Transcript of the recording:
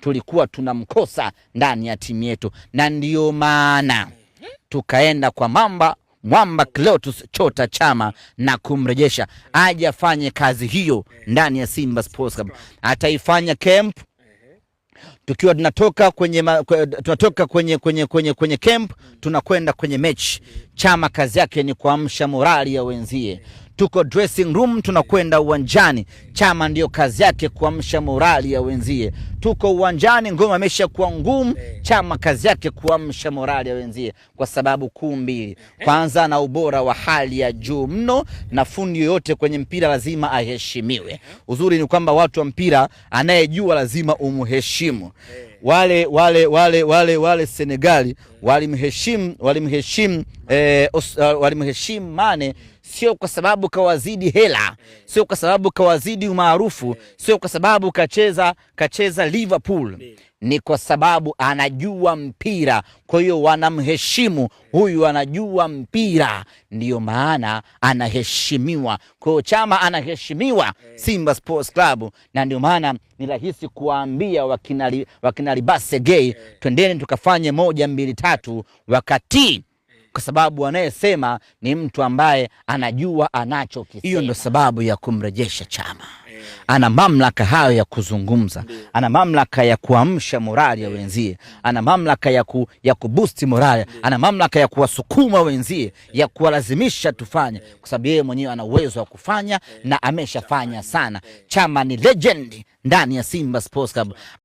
tulikuwa tunamkosa ndani ya timu yetu, na ndiyo maana tukaenda kwa Mwamba Clatous Chota Chama na kumrejesha aje afanye kazi hiyo ndani ya Simba Sports Club. Ataifanya camp tukiwa tunatoka kwenye camp tunakwenda kwenye match. Chama kazi yake ni kuamsha morali ya wenzie. Tuko dressing room tunakwenda uwanjani, Chama ndio kazi yake kuamsha morali ya wenzie. Tuko uwanjani, ngoma imesha kuwa ngumu, Chama kazi yake kuamsha morali ya wenzie kwa sababu kuu mbili. Kwanza, na ubora wa hali ya juu mno, na fundi yoyote kwenye mpira lazima aheshimiwe. Uzuri ni kwamba watu wa mpira anayejua lazima umheshimu. Wale Senegali walimheshimu Mane, sio kwa sababu kawazidi hela, sio kwa sababu kawazidi umaarufu, sio kwa sababu kacheza Liverpool, ni kwa sababu anajua mpira. Kwa hiyo wanamheshimu, huyu anajua mpira, ndiyo maana anaheshimiwa. Kwa hiyo Chama anaheshimiwa Simba Sports Club, na ndio maana ni rahisi kuwaambia wakina Libase Gay, twendeni tukafanye 1 2 3 wakati, kwa sababu anayesema ni mtu ambaye anajua anachokisema. Hiyo ndio sababu ya kumrejesha Chama. Ana mamlaka hayo ya kuzungumza, ana mamlaka ya kuamsha morali ya wenzie, ana mamlaka ya kuboost morali, ana mamlaka ya kuwasukuma wenzie, ya kuwalazimisha tufanye, kwa sababu yeye mwenyewe ana uwezo wa kufanya na ameshafanya sana. Chama ni legend ndani ya Simba Sports Club.